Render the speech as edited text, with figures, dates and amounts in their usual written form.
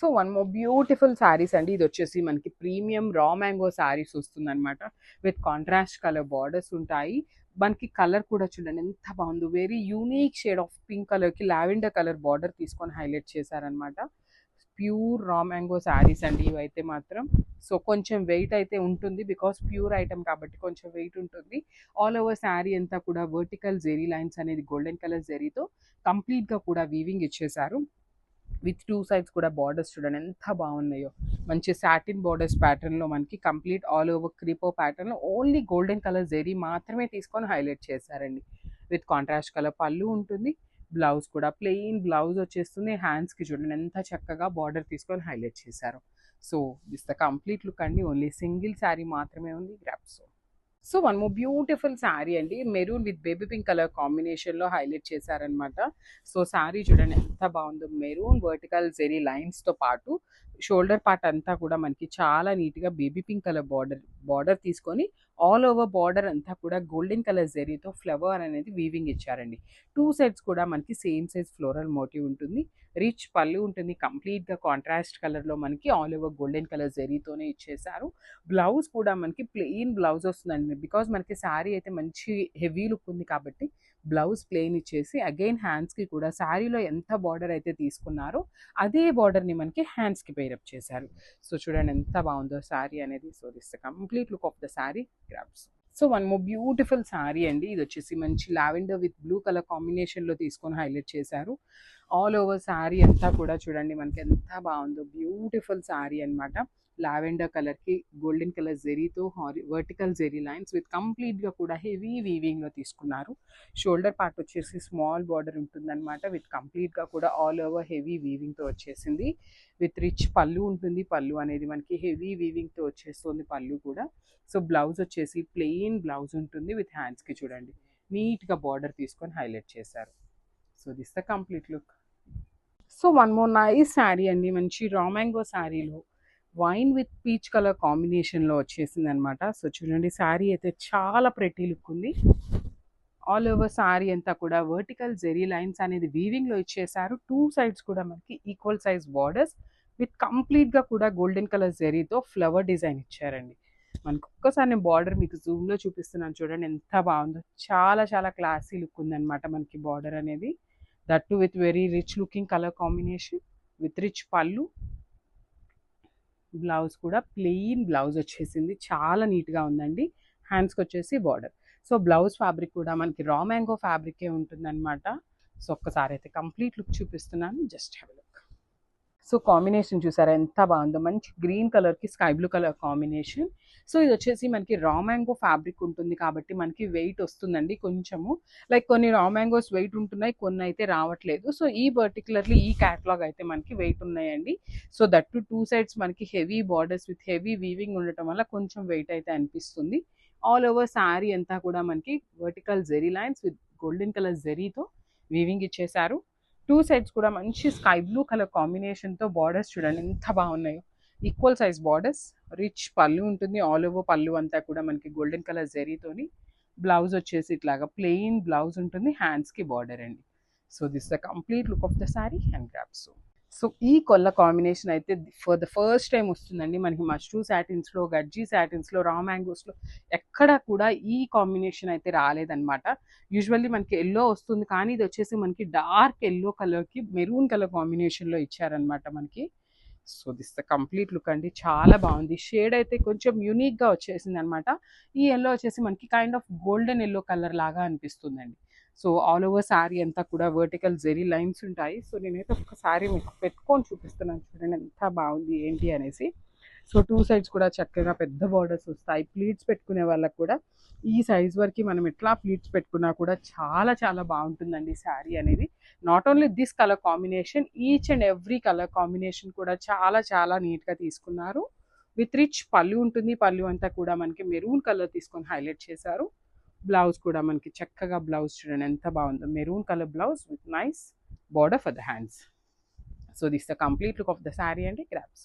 So one more beautiful saris అండి. ఇది వచ్చేసి మనకి ప్రీమియం రా మ్యాంగో శారీస్ వస్తుందన్నమాట. విత్ కాంట్రాస్ట్ కలర్ బార్డర్స్ ఉంటాయి. మనకి కలర్ కూడా చూడండి ఎంత బాగుందో. Very unique shade of pink కలర్కి లావెండర్ కలర్ బార్డర్ తీసుకొని హైలైట్ చేశారనమాట. ప్యూర్ రా మ్యాంగో శారీస్ అండి ఇవైతే మాత్రం. సో కొంచెం వెయిట్ అయితే ఉంటుంది, బికాస్ ప్యూర్ ఐటమ్ కాబట్టి కొంచెం వెయిట్ ఉంటుంది. ఆల్ ఓవర్ శారీ అంతా కూడా వర్టికల్ జెరీ లైన్స్ అనేది గోల్డెన్ కలర్ జెరీతో కంప్లీట్గా కూడా వీవింగ్ ఇచ్చేసారు. విత్ టూ సైడ్స్ కూడా బార్డర్స్ చూడండి ఎంత బాగున్నాయో. మంచి సాటిన్ బార్డర్స్ ప్యాటర్న్లో మనకి కంప్లీట్ ఆల్ ఓవర్ క్రీపో ప్యాటర్న్లో ఓన్లీ గోల్డెన్ కలర్ జెరీ మాత్రమే తీసుకొని హైలైట్ చేశారండి. విత్ కాంట్రాస్ట్ కలర్ పళ్ళు ఉంటుంది. బ్లౌజ్ కూడా ప్లెయిన్ బ్లౌజ్ వచ్చేస్తుంది. హ్యాండ్స్కి చూడండి ఎంత చక్కగా బార్డర్ తీసుకొని హైలైట్ చేశారు. So this the complete look అండి. ఓన్లీ సింగిల్ శారీ మాత్రమే ఉంది గ్రాప్స్. So one more beautiful sari అండి. Maroon with baby pink colour కాంబినేషన్లో హైలైట్ చేశారనమాట. సో శారీ చూడండి ఎంత బాగుందో. మెరూన్ వర్టికల్ జెరీ లైన్స్తో పాటు షోల్డర్ పార్ట్ అంతా కూడా మనకి చాలా నీట్గా బేబీ పింక్ కలర్ బార్డర్ తీసుకొని ఆల్ ఓవర్ బార్డర్ అంతా కూడా గోల్డెన్ కలర్ జెరీతో ఫ్లవర్ అనేది వీవింగ్ ఇచ్చారండి. టూ సైడ్స్ కూడా మనకి సేమ్ సైజ్ ఫ్లోరల్ మోటివ్ ఉంటుంది. రిచ్ పళ్ళు ఉంటుంది. కంప్లీట్గా కాంట్రాస్ట్ కలర్లో మనకి ఆల్ ఓవర్ గోల్డెన్ కలర్ జెరీతోనే ఇచ్చేసారు. బ్లౌజ్ కూడా మనకి ప్లెయిన్ బ్లౌజ్ వస్తుందండి. బికాజ్ మనకి శారీ అయితే మంచి హెవీ లుక్ ఉంది కాబట్టి బ్లౌజ్ ప్లెయిన్ ఇచ్చేసి అగైన్ హ్యాండ్స్కి కూడా శారీలో ఎంత బార్డర్ అయితే తీసుకున్నారో అదే బార్డర్ని మనకి హ్యాండ్స్కి పేరప్ చేశారు. సో చూడండి ఎంత బాగుందో శారీ అనేది. So this complete look of the sari grabs. So one more beautiful sari అండి. ఇది వచ్చేసి మంచి లావెండర్ విత్ బ్లూ కలర్ కాంబినేషన్లో తీసుకొని హైలైట్ చేశారు. ఆల్ ఓవర్ శారీ అంతా కూడా చూడండి మనకి ఎంత బాగుందో. బ్యూటిఫుల్ శారీ అనమాట. లావెండర్ కలర్కి గోల్డెన్ కలర్ జెరీతో వర్టికల్ జెరీ లైన్స్ విత్ కంప్లీట్గా కూడా హెవీ వీవింగ్లో తీసుకున్నారు. షోల్డర్ పార్ట్ వచ్చేసి స్మాల్ బార్డర్ ఉంటుందన్నమాట. విత్ కంప్లీట్గా కూడా ఆల్ ఓవర్ హెవీ వీవింగ్తో వచ్చేసింది. విత్ రిచ్ పళ్ళు ఉంటుంది. పళ్ళు అనేది మనకి హెవీ వీవింగ్తో వచ్చేస్తుంది పళ్ళు కూడా. సో బ్లౌజ్ వచ్చేసి ప్లెయిన్ బ్లౌజ్ ఉంటుంది. విత్ హ్యాండ్స్కి చూడండి నీట్గా బార్డర్ తీసుకొని హైలైట్ చేశారు. So this the complete look. So one more nice sari అండి. మంచి రా మ్యాంగో శారీలో వైన్ విత్ పీచ్ కలర్ కాంబినేషన్లో వచ్చేసింది అనమాట. సో చూడండి శారీ అయితే చాలా ప్రెటీ లుక్ ఉంది. ఆల్ ఓవర్ శారీ అంతా కూడా వర్టికల్ జెరీ లైన్స్ అనేది వీవింగ్లో ఇచ్చేసారు. టూ సైడ్స్ కూడా మనకి ఈక్వల్ సైజ్ బార్డర్స్ విత్ కంప్లీట్గా కూడా గోల్డెన్ కలర్ జెరీతో ఫ్లవర్ డిజైన్ ఇచ్చారండి. మనకు ఒక్కసారి నేను బార్డర్ మీకు జూమ్లో చూపిస్తున్నాను చూడండి ఎంత బాగుందో. చాలా చాలా క్లాసీ లుక్ ఉందన్నమాట మనకి బార్డర్ అనేది. That to with very rich looking colour combination with rich పళ్ళు. బ్లౌజ్ కూడా ప్లెయిన్ బ్లౌజ్ వచ్చేసింది. చాలా నీట్గా ఉందండి. హ్యాండ్స్కి వచ్చేసి బార్డర్. సో బ్లౌజ్ ఫ్యాబ్రిక్ కూడా మనకి రా మ్యాంగో ఫ్యాబ్రికే ఉంటుందన్నమాట. సో ఒక్కసారి అయితే కంప్లీట్ లుక్ చూపిస్తున్నాను. Just have a look. So combination చూసారా ఎంత బాగుందో. మంచి గ్రీన్ కలర్కి sky blue colour combination. So ఇది వచ్చేసి మనకి రా మ్యాంగో ఫ్యాబ్రిక్ ఉంటుంది కాబట్టి మనకి వెయిట్ వస్తుందండి కొంచెము. లైక్ కొన్ని రా మ్యాంగోస్ వెయిట్ ఉంటున్నాయి, కొన్ని అయితే రావట్లేదు. సో ఈ పర్టికులర్లీ ఈ క్యాటలాగ్ అయితే మనకి వెయిట్ ఉన్నాయండి. So that to two sides మనకి heavy borders with heavy weaving ఉండటం వల్ల కొంచెం వెయిట్ అయితే అనిపిస్తుంది. ఆల్ ఓవర్ శారీ అంతా కూడా మనకి vertical zari lines with golden colour జెరీతో వీవింగ్ ఇచ్చేసారు. టూ సైడ్స్ కూడా మంచి స్కై బ్లూ కలర్ కాంబినేషన్తో బార్డర్స్ చూడండి ఎంత బాగున్నాయో. Equal size borders. రిచ్ పళ్ళు ఉంటుంది. ఆల్ ఓవర్ పళ్ళు అంతా కూడా మనకి గోల్డెన్ కలర్ జెరీతోని. బ్లౌజ్ వచ్చేసి ఇట్లాగా ప్లెయిన్ బ్లౌజ్ ఉంటుంది. హ్యాండ్స్కి బార్డర్ అండి. So this the complete look of the sari and grasp. So ఈ కొల్ల కాంబినేషన్ అయితే ఫర్ ద ఫస్ట్ టైం వస్తుందండి మనకి. మష్రూ శాటిన్స్లో, గడ్జీ శాటిన్స్లో, రా మ్యాంగోస్లో ఎక్కడ కూడా ఈ కాంబినేషన్ అయితే రాలేదన్నమాట. యూజువల్లీ మనకి ఎల్లో వస్తుంది, కానీ ఇది వచ్చేసి మనకి డార్క్ ఎల్లో కలర్కి మెరూన్ కలర్ కాంబినేషన్లో ఇచ్చారనమాట మనకి. So this the complete look అండి. చాలా బాగుంది. షేడ్ అయితే కొంచెం యూనిక్గా వచ్చేసింది అనమాట. ఈ ఎల్లో వచ్చేసి మనకి kind of golden yellow colour లాగా అనిపిస్తుందండి. సో ఆల్ ఓవర్ శారీ అంతా కూడా వర్టికల్ జెరీ లైన్స్ ఉంటాయి. సో నేనైతే ఒక్కసారి మీకు పెట్టుకొని చూపిస్తున్నాను చూడండి ఎంత బాగుంది ఏంటి అనేసి. సో టూ సైడ్స్ కూడా చక్కగా పెద్ద బార్డర్స్ వస్తాయి. ప్లీట్స్ పెట్టుకునే వాళ్ళకి కూడా ఈ సైజ్ వరకు మనం ఎట్లా ప్లీట్స్ పెట్టుకున్నా కూడా చాలా చాలా బాగుంటుందండి శారీ అనేది. Not only this colour combination, each and every colour combination కూడా చాలా చాలా నీట్గా తీసుకున్నారు. విత్ రిచ్ పళ్ళు ఉంటుంది. పళ్ళు అంతా కూడా మనకి మెరూన్ కలర్ తీసుకొని హైలైట్ చేశారు. బ్లౌజ్ కూడా మనకి చక్కగా బ్లౌజ్ చూడండి ఎంత బాగుందో. Maroon colour blouse with nice border for the hands. So this the complete look of the sari అండి గ్రాప్స్.